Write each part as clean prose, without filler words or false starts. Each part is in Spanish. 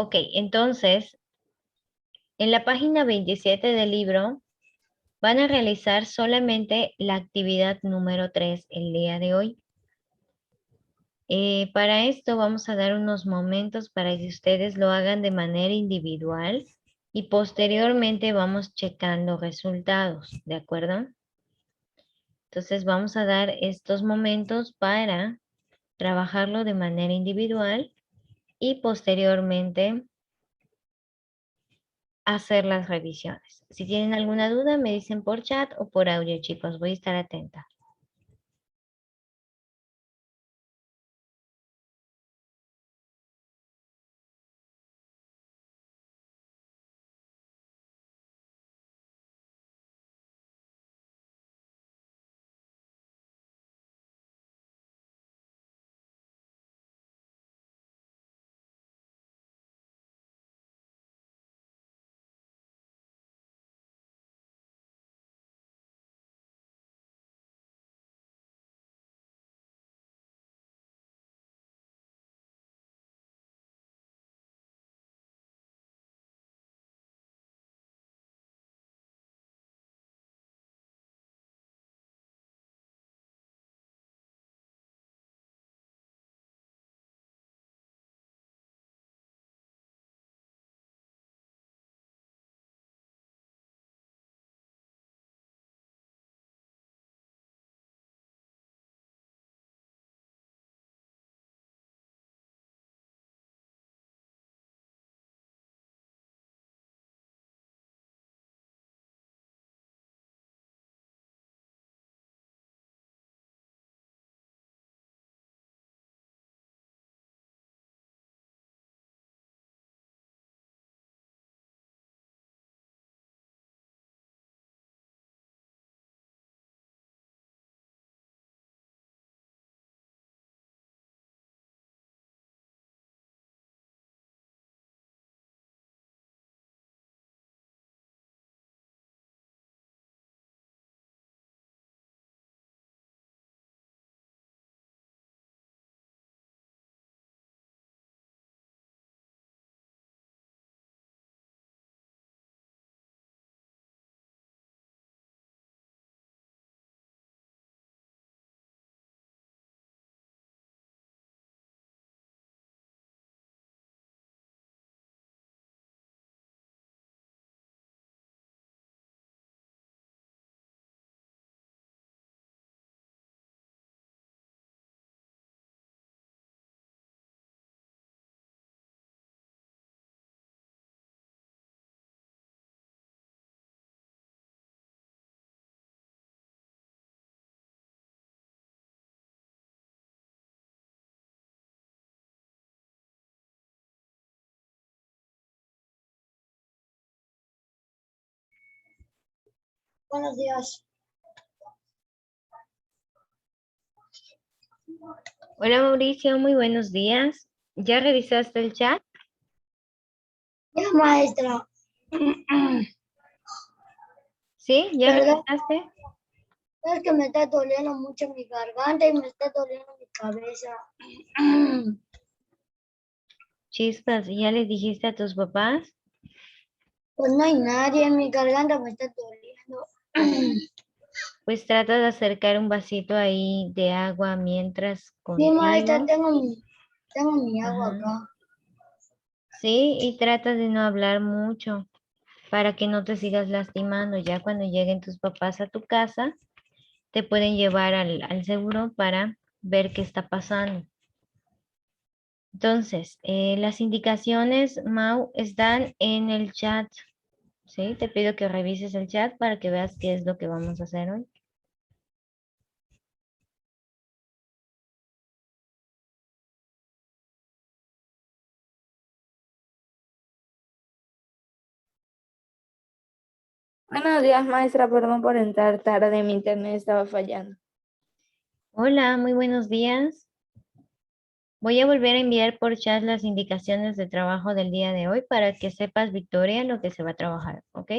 Ok, entonces, en la página 27 del libro van a realizar solamente la actividad número 3 el día de hoy. Para esto vamos a dar unos momentos para que ustedes lo hagan de manera individual y posteriormente vamos checando resultados, ¿de acuerdo? Entonces vamos a dar estos momentos para trabajarlo de manera individual y posteriormente hacer las revisiones. Si tienen alguna duda me dicen por chat o por audio, chicos, voy a estar atenta. Buenos días. Hola Mauricio, muy buenos días. ¿Ya revisaste el chat? Ya, maestra. ¿Sí? ¿Ya Perdón, revisaste? es que me está doliendo mucho mi garganta y me está doliendo mi cabeza. Chispas, ¿ya les dijiste a tus papás? Pues no hay nadie, en mi garganta me está doliendo. Pues trata de acercar un vasito ahí de agua mientras Sí, maestra, contigo. tengo mi agua Ajá. acá. Sí, y trata de no hablar mucho para que no te sigas lastimando. Ya cuando lleguen tus papás a tu casa, te pueden llevar al seguro para ver qué está pasando. Entonces, las indicaciones, Mau, están en el chat. ¿Sí? Te pido que revises el chat para que veas qué es lo que vamos a hacer hoy. Buenos días, maestra. Perdón por entrar tarde, mi internet estaba fallando. Hola, muy buenos días. Voy a volver a enviar por chat las indicaciones de trabajo del día de hoy para que sepas, Victoria, lo que se va a trabajar, ¿ok?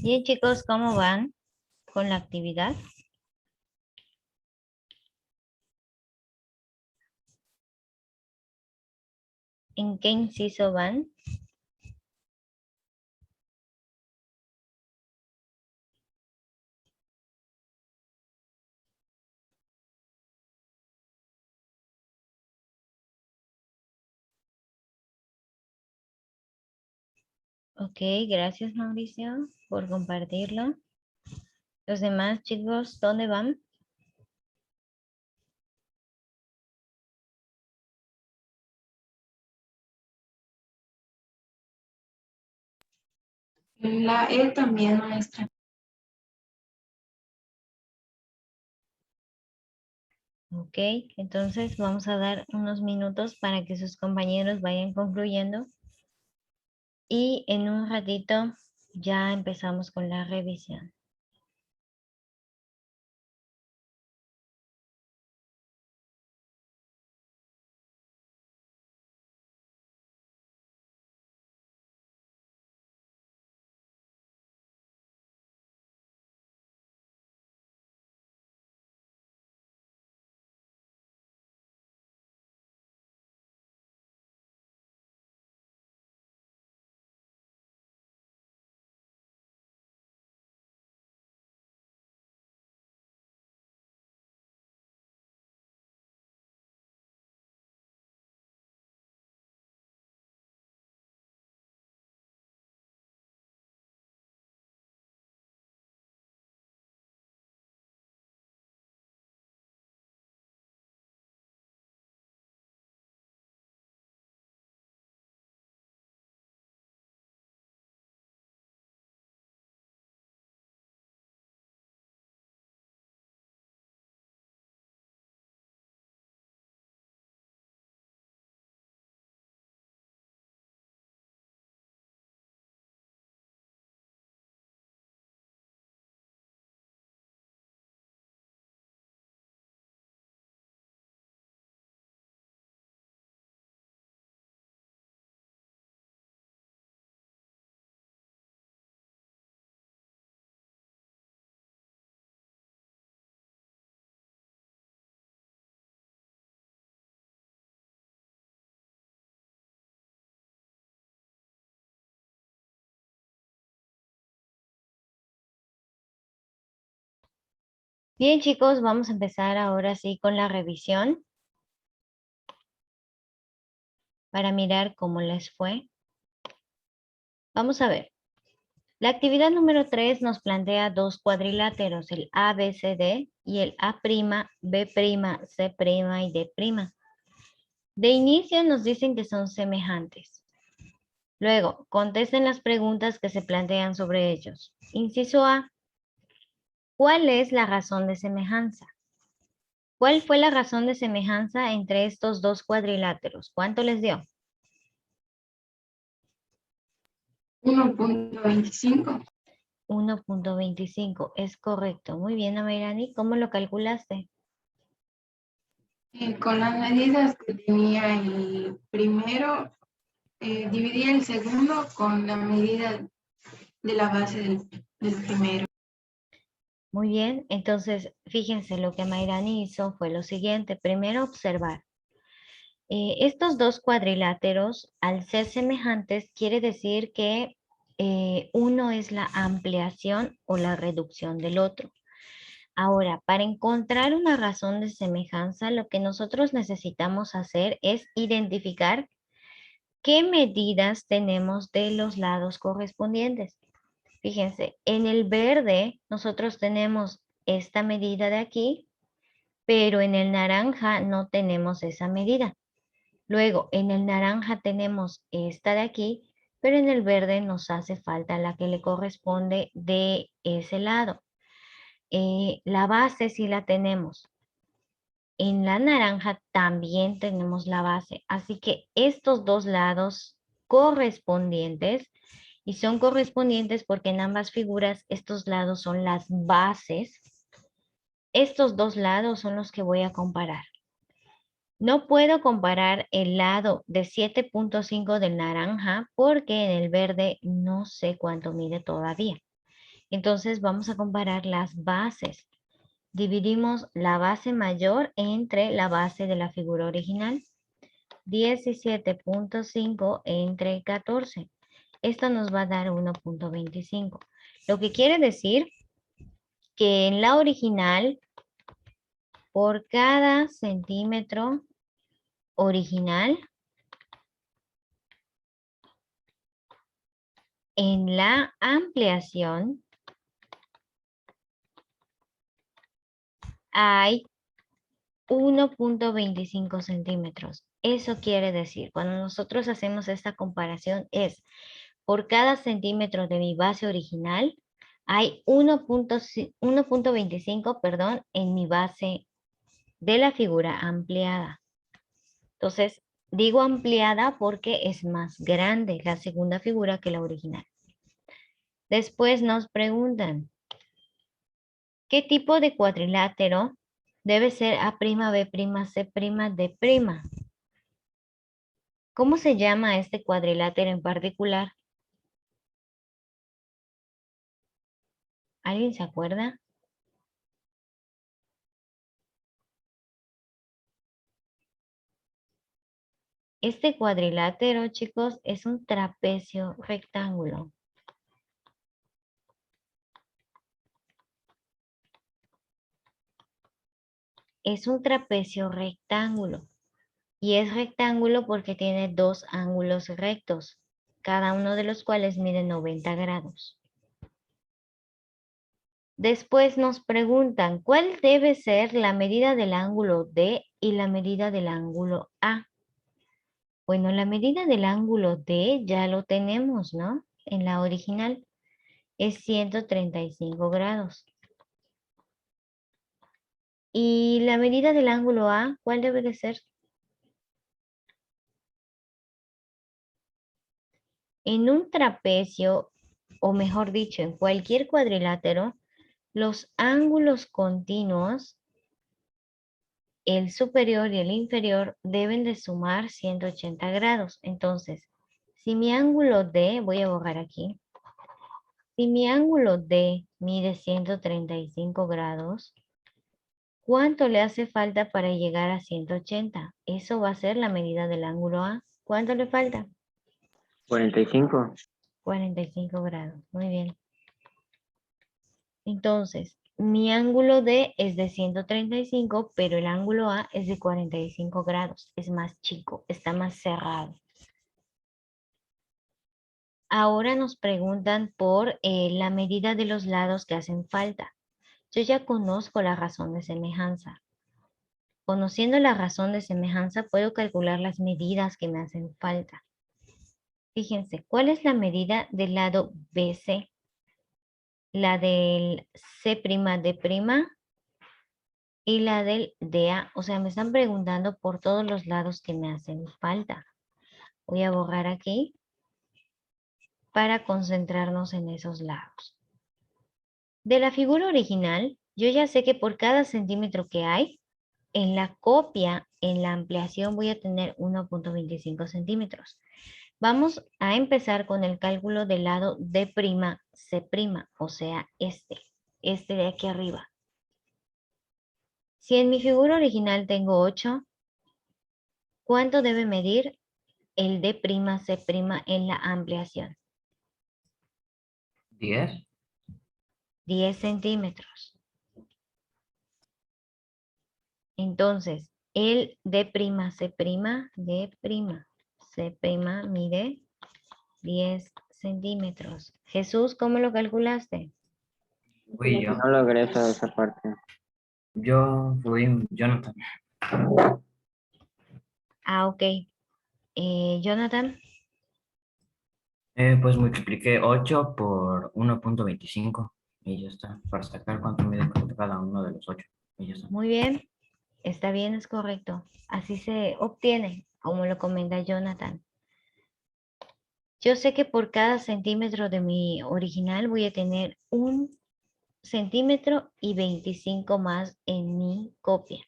Bien, chicos, ¿cómo van con la actividad? ¿En qué inciso van? Ok, gracias Mauricio por compartirlo. Los demás chicos, ¿dónde van? La E también, maestra. Ok, entonces vamos a dar unos minutos para que sus compañeros vayan concluyendo. Y en un ratito ya empezamos con la revisión. Bien chicos, vamos a empezar ahora sí con la revisión para mirar cómo les fue. Vamos a ver. La actividad número 3 nos plantea dos cuadriláteros, el ABCD y el A', B', C' y D'. De inicio nos dicen que son semejantes. Luego, contesten las preguntas que se plantean sobre ellos. Inciso A. ¿Cuál es la razón de semejanza? ¿Cuál fue la razón de semejanza entre estos dos cuadriláteros? ¿Cuánto les dio? 1.25. 1.25, es correcto. Muy bien, Amairani, ¿cómo lo calculaste? Con las medidas que tenía el primero, dividí el segundo con la medida de la base del primero. Muy bien, entonces fíjense lo que Amairani hizo fue lo siguiente. Primero observar. Estos dos cuadriláteros, al ser semejantes, quiere decir que uno es la ampliación o la reducción del otro. Ahora, para encontrar una razón de semejanza, lo que nosotros necesitamos hacer es identificar qué medidas tenemos de los lados correspondientes. Fíjense, en el verde nosotros tenemos esta medida de aquí, pero en el naranja no tenemos esa medida. Luego, en el naranja tenemos esta de aquí, pero en el verde nos hace falta la que le corresponde de ese lado. La base sí la tenemos. En la naranja también tenemos la base. Así que estos dos lados correspondientes, y son correspondientes porque en ambas figuras estos lados son las bases. Estos dos lados son los que voy a comparar. No puedo comparar el lado de 7.5 del naranja porque en el verde no sé cuánto mide todavía. Entonces vamos a comparar las bases. Dividimos la base mayor entre la base de la figura original. 17.5 entre 14. Esto nos va a dar 1.25. Lo que quiere decir que en la original, por cada centímetro original, en la ampliación hay 1.25 centímetros. Eso quiere decir, cuando nosotros hacemos esta comparación es, por cada centímetro de mi base original, hay 1.25, perdón, en mi base de la figura ampliada. Entonces, digo ampliada porque es más grande la segunda figura que la original. Después nos preguntan, ¿qué tipo de cuadrilátero debe ser A', B', C', D'? ¿Cómo se llama este cuadrilátero en particular? ¿Alguien se acuerda? Este cuadrilátero, chicos, es un trapecio rectángulo. Es un trapecio rectángulo. Y es rectángulo porque tiene dos ángulos rectos, cada uno de los cuales mide 90 grados. Después nos preguntan, ¿cuál debe ser la medida del ángulo D y la medida del ángulo A? Bueno, la medida del ángulo D ya lo tenemos, ¿no? En la original es 135 grados. ¿Y la medida del ángulo A, cuál debe de ser? En un trapecio, o mejor dicho, en cualquier cuadrilátero, los ángulos continuos, el superior y el inferior, deben de sumar 180 grados. Entonces, si mi ángulo D, voy a borrar aquí, si mi ángulo D mide 135 grados, ¿cuánto le hace falta para llegar a 180? Eso va a ser la medida del ángulo A. ¿Cuánto le falta? 45. 45 grados. Muy bien. Entonces, mi ángulo D es de 135, pero el ángulo A es de 45 grados. Es más chico, está más cerrado. Ahora nos preguntan por la medida de los lados que hacen falta. Yo ya conozco la razón de semejanza. Conociendo la razón de semejanza, puedo calcular las medidas que me hacen falta. Fíjense, ¿cuál es la medida del lado BC? La del C'D' y la del DA. O sea, me están preguntando por todos los lados que me hacen falta. Voy a borrar aquí para concentrarnos en esos lados. De la figura original, yo ya sé que por cada centímetro que hay, en la copia, en la ampliación, voy a tener 1.25 centímetros. Vamos a empezar con el cálculo del lado D', C', o sea, este de aquí arriba. Si en mi figura original tengo 8, ¿cuánto debe medir el D', C' en la ampliación? 10. 10 centímetros. Entonces, el D', C', mide 10 centímetros. Jesús, ¿cómo lo calculaste? Fui yo. No logré esa parte. Yo fui Jonathan. Ah, ok. Jonathan, Pues multipliqué 8 por 1.25 y ya está. Para sacar cuánto mide cada uno de los 8. Y ya está. muy bien. Está bien, es correcto. Así se obtiene, como lo comenta Jonathan. Yo sé que por cada centímetro de mi original voy a tener 1 centímetro y 25 más en mi copia.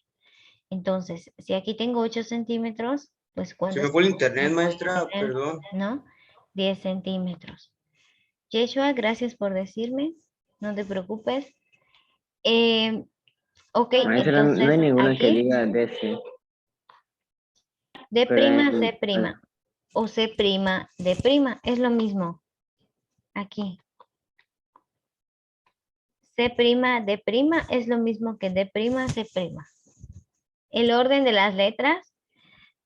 Entonces, si aquí tengo 8 centímetros, pues cuando... Se me fue el internet, maestra, perdón. ¿No? 10 centímetros. Yeshua, gracias por decirme. no te preocupes. Ok, Maestra, no hay entonces ninguna que aquí, diga DC. D' pero hay- C' o C' D', es lo mismo. Aquí. C' D' es lo mismo que D' C'. El orden de las letras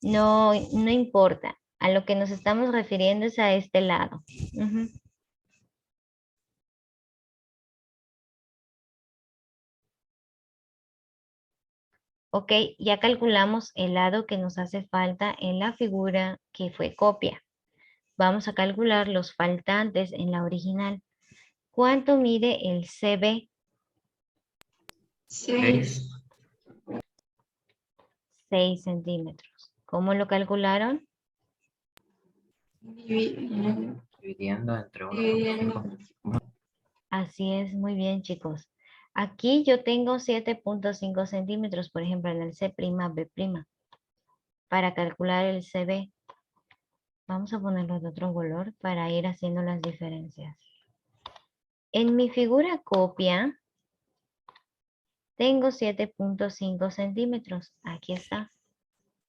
no importa. A lo que nos estamos refiriendo es a este lado. Ujú. Ok, ya calculamos el lado que nos hace falta en la figura que fue copia. Vamos a calcular los faltantes en la original. ¿Cuánto mide el CB? 6. 6 centímetros. ¿Cómo lo calcularon? Dividiendo entre 1.5. Así es, muy bien, chicos. Aquí yo tengo 7.5 centímetros, por ejemplo, en el C', B'. Para calcular el CB, vamos a ponerlo de otro color para ir haciendo las diferencias. En mi figura copia, tengo 7.5 centímetros. Aquí está.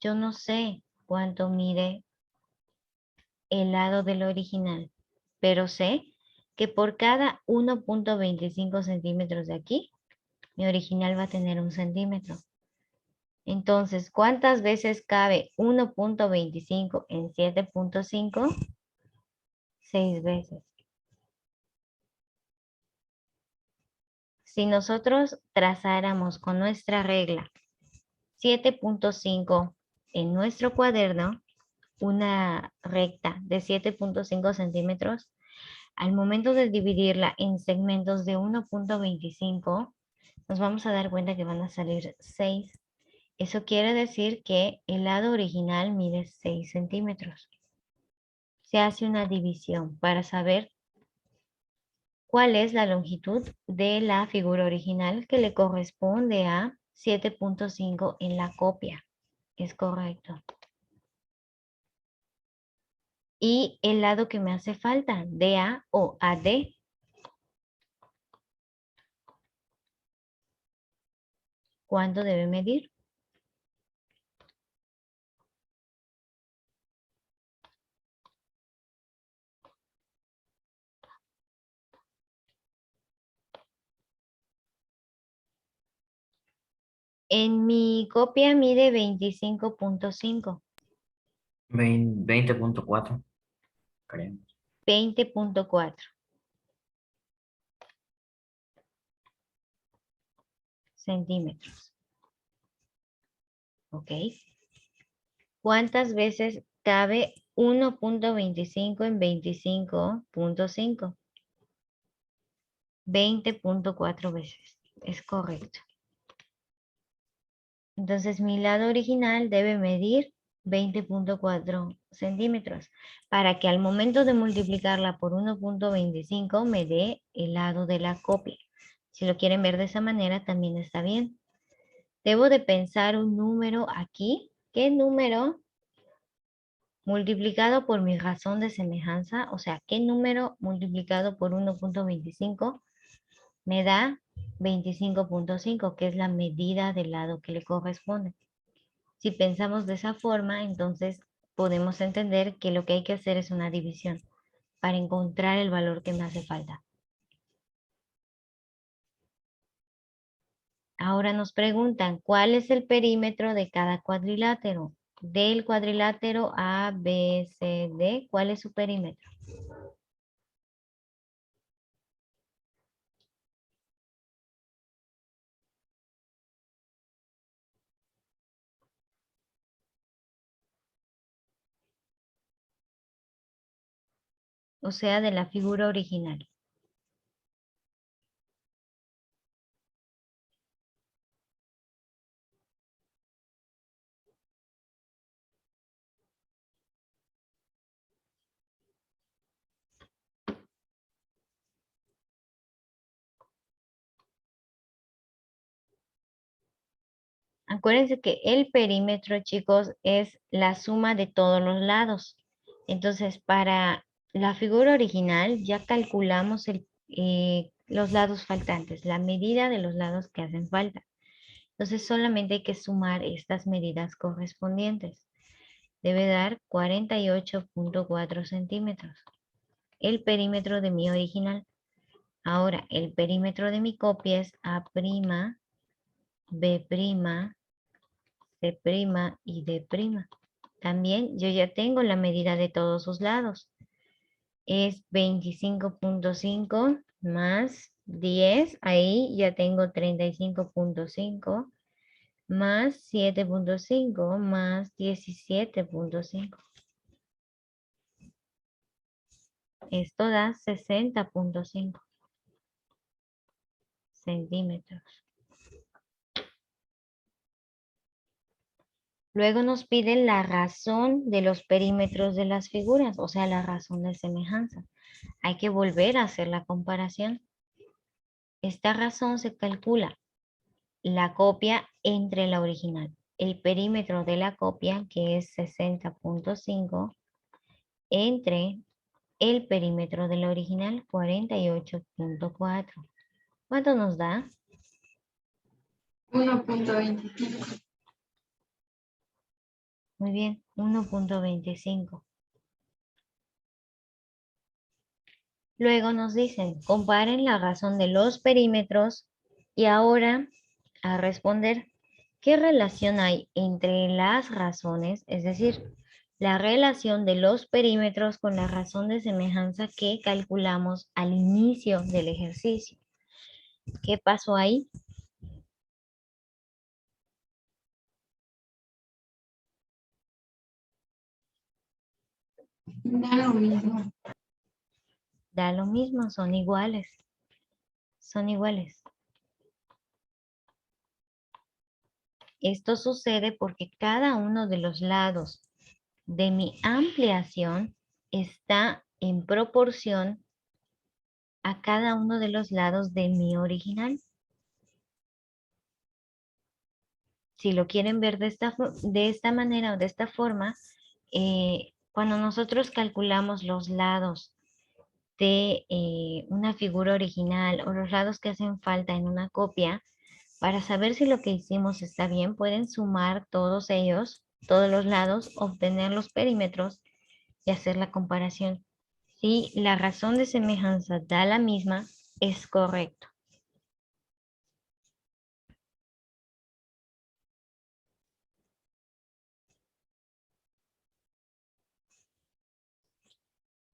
Yo no sé cuánto mide el lado del original, pero sé que por cada 1.25 centímetros de aquí, mi original va a tener 1 centímetro. Entonces, ¿cuántas veces cabe 1.25 en 7.5? 6 veces. Si nosotros trazáramos con nuestra regla 7.5 en nuestro cuaderno, una recta de 7.5 centímetros, al momento de dividirla en segmentos de 1.25, nos vamos a dar cuenta que van a salir 6. Eso quiere decir que el lado original mide 6 centímetros. Se hace una división para saber cuál es la longitud de la figura original que le corresponde a 7.5 en la copia. Es correcto. Y el lado que me hace falta, DA o AD. ¿Cuánto debe medir? En mi copia mide 25.5. 20.4, creo. 20.4 centímetros. ¿Ok? ¿Cuántas veces cabe 1.25 en 25.5? 20.4 veces. Es correcto. Entonces mi lado original debe medir 20.4 centímetros para que al momento de multiplicarla por 1.25 me dé el lado de la copia. Si lo quieren ver de esa manera también está bien. Debo de pensar un número aquí. ¿Qué número multiplicado por mi razón de semejanza? O sea, ¿qué número multiplicado por 1.25 me da 25.5, que es la medida del lado que le corresponde? Si pensamos de esa forma, entonces podemos entender que lo que hay que hacer es una división para encontrar el valor que me hace falta. Ahora nos preguntan, ¿cuál es el perímetro de cada cuadrilátero? Del cuadrilátero A, B, C, D, ¿cuál es su perímetro? O sea, de la figura original. Acuérdense que el perímetro, chicos, es la suma de todos los lados. Entonces, para la figura original ya calculamos los lados faltantes, la medida de los lados que hacen falta. Entonces solamente hay que sumar estas medidas correspondientes. Debe dar 48.4 centímetros. El perímetro de mi original. Ahora, el perímetro de mi copia es A', B', C' y D'. También yo ya tengo la medida de todos sus lados. Es 25.5 más 10. Ahí ya tengo 35.5 más 7.5 más 17.5. Esto da 60.5 centímetros. Luego nos piden la razón de los perímetros de las figuras, o sea, la razón de semejanza. Hay que volver a hacer la comparación. Esta razón se calcula la copia entre la original. El perímetro de la copia, que es 60.5, entre el perímetro de la original, 48.4. ¿Cuánto nos da? 1.25. Muy bien, 1.25. Luego nos dicen, comparen la razón de los perímetros y ahora a responder, ¿qué relación hay entre las razones? Es decir, la relación de los perímetros con la razón de semejanza que calculamos al inicio del ejercicio. ¿Qué pasó ahí? Da lo mismo. Da lo mismo, son iguales. Son iguales. Esto sucede porque cada uno de los lados de mi ampliación está en proporción a cada uno de los lados de mi original. Si lo quieren ver de esta manera o de esta forma, cuando nosotros calculamos los lados de una figura original o los lados que hacen falta en una copia, para saber si lo que hicimos está bien, pueden sumar todos ellos, todos los lados, obtener los perímetros y hacer la comparación. Si la razón de semejanza da la misma, es correcto.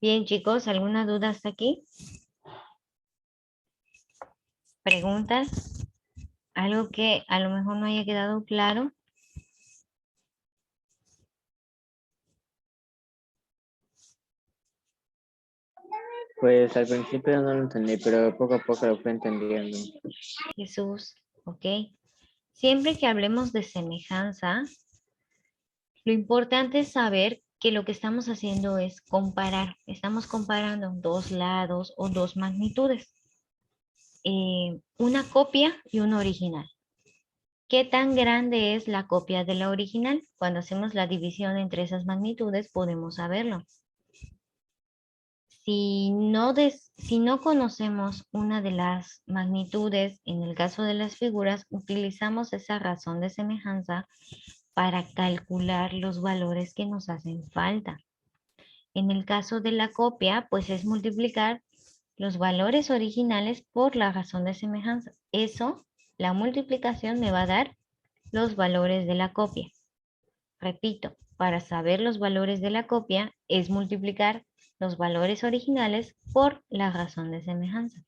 Bien, chicos, ¿alguna duda hasta aquí? ¿Preguntas? ¿Algo que a lo mejor no haya quedado claro? Pues al principio no lo entendí, pero poco a poco lo fui entendiendo. Jesús, ¿ok? Siempre que hablemos de semejanza, lo importante es saber que lo que estamos haciendo es comparar. Estamos comparando dos lados o dos magnitudes. Una copia y una original. ¿Qué tan grande es la copia de la original? Cuando hacemos la división entre esas magnitudes podemos saberlo. Si no conocemos una de las magnitudes, en el caso de las figuras, utilizamos esa razón de semejanza para calcular los valores que nos hacen falta. En el caso de la copia, pues es multiplicar los valores originales por la razón de semejanza. Eso, la multiplicación me va a dar los valores de la copia. Repito, para saber los valores de la copia es multiplicar los valores originales por la razón de semejanza.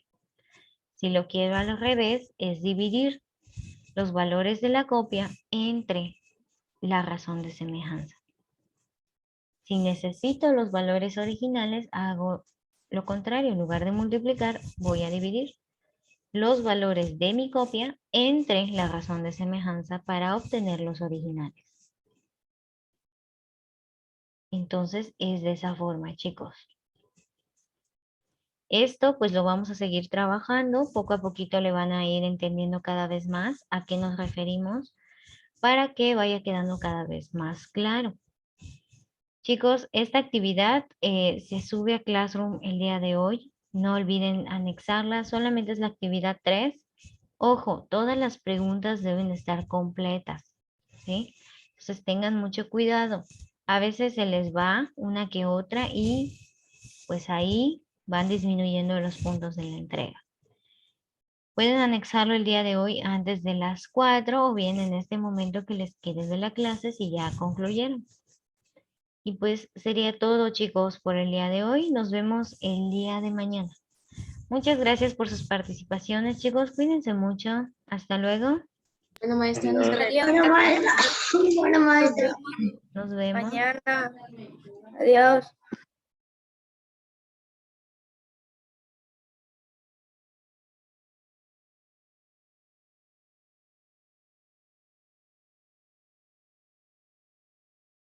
Si lo quiero al revés, es dividir los valores de la copia entre la razón de semejanza. Si necesito los valores originales, hago lo contrario. En lugar de multiplicar, voy a dividir los valores de mi copia entre la razón de semejanza para obtener los originales. Entonces, es de esa forma, chicos. Esto, pues, lo vamos a seguir trabajando. Poco a poquito le van a ir entendiendo cada vez más a qué nos referimos para que vaya quedando cada vez más claro. Chicos, esta actividad se sube a Classroom el día de hoy. No olviden anexarla, solamente es la actividad 3. Ojo, todas las preguntas deben estar completas, ¿sí? Entonces tengan mucho cuidado. A veces se les va una que otra y pues ahí van disminuyendo los puntos de la entrega. Pueden anexarlo el día de hoy antes de las 4 o bien en este momento que les quede de la clase si ya concluyeron. Y pues sería todo, chicos, por el día de hoy. Nos vemos el día de mañana. Muchas gracias por sus participaciones, chicos. Cuídense mucho. Hasta luego. Bueno, maestra. Adiós. Bueno, maestra. Bueno, maestra. Nos vemos. Mañana. Adiós.